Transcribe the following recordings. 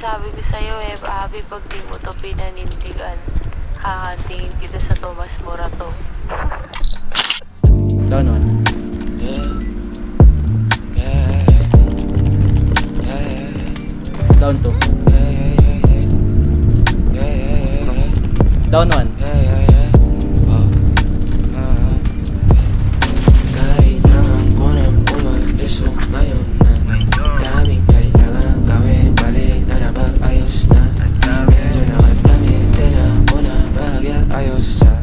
Sabi ko sa'yo Abby, pag di mo to pinanindigan, hahantingin kita sa Tomas Morato. Down one. Down two. Down one. Kailangan ko nang umalis ngayon na daming kailangan gawin, balik na napag-ayos na. Medyo nakadamit din ako na mag-ayos sa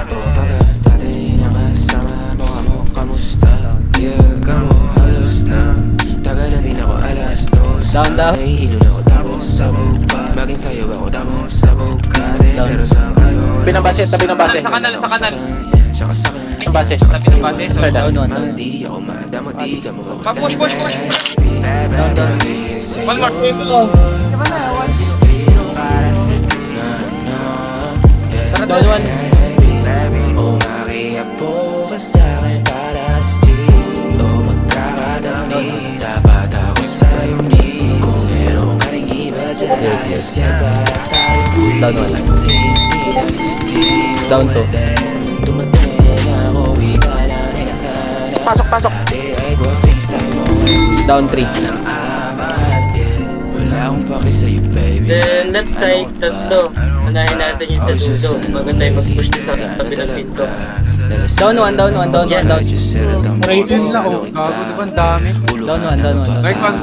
pagkat dati nakasama mo kamo, kamusta? Yeah, kamo halos na tagal na din ako alas dos. Down. Nahihilo na ako tapos sabog pa. Bagay sa'yo ako tapos sabog ka din. Pero sa ngayon Pinabase, tabi ng base. Sa kanal. Tsaka sa akin Ng base. Tabi ng base. So, Down one. Di ako madamo, di ka mo Push. Down. One more. Down one. Umakiapo ka sa'kin para still o magkakadami. Dapat ako sa'yo ni kung meron ka rin iba dyan, ayos yan para tayo. Down one. Please, di nagsisino. Down two. Dumating ako, iba na hinahanap. Pasok. Dati ay guwapings tayo mo ay gusto Down three. ng amat, yeah. Wala akong paki sa'yo, baby. Then left side, tatlo. Unahin natin yung sa dulo. Maganda yung mag-push sa tabi ng pinto. Down one. Raven na ako. Gago naman dami. Down one. Right one.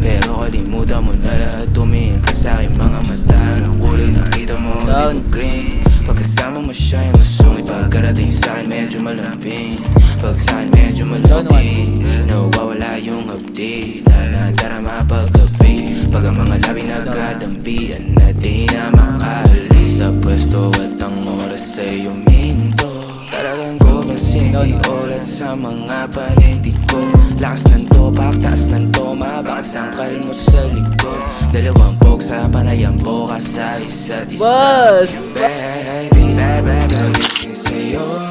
Pero kalimutan mo na lahat, tumingin ka sa'king mga mata. Ang kulay nakita mo, Down. di ko green. Pagkasama mo siya yung masungit, pagkarating sa'kin medyo malambing. Pag sa'kin medyo malambing, nawawala yung update na nadarama paggabi. Pag ang mga labi nagkadampian na di na makaalis sa pwesto at ang oras ay uminto. Talagang ko kasi di ulat sa mga panindig ko. Lakas ng topak, taas ng toma, bakas ang kalmo sa likod. Dalawang pog sa panayang boka sa isa't isa. Boss! Baby, nagiging sa'yo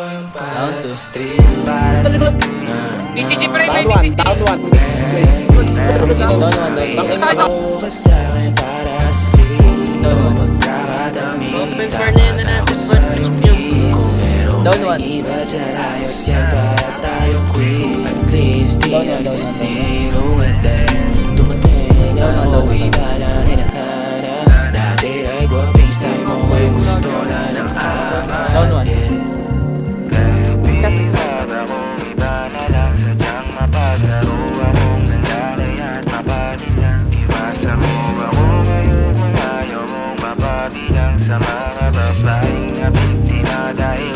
yung pastry. BCG pa rin. Down one. Makiapo ka sa'kin para still o magkakadami. Open bar na yan na natin. Kung meron Down kang one. iba dyan, ayos yan para tayo queen. At least di nagsisinungaling. Dumating ako, iba na hinahanap. Dati ay guwapings tayo mo ay gusto na ng amat. Down one. Sa mga babaeng na pintina dahil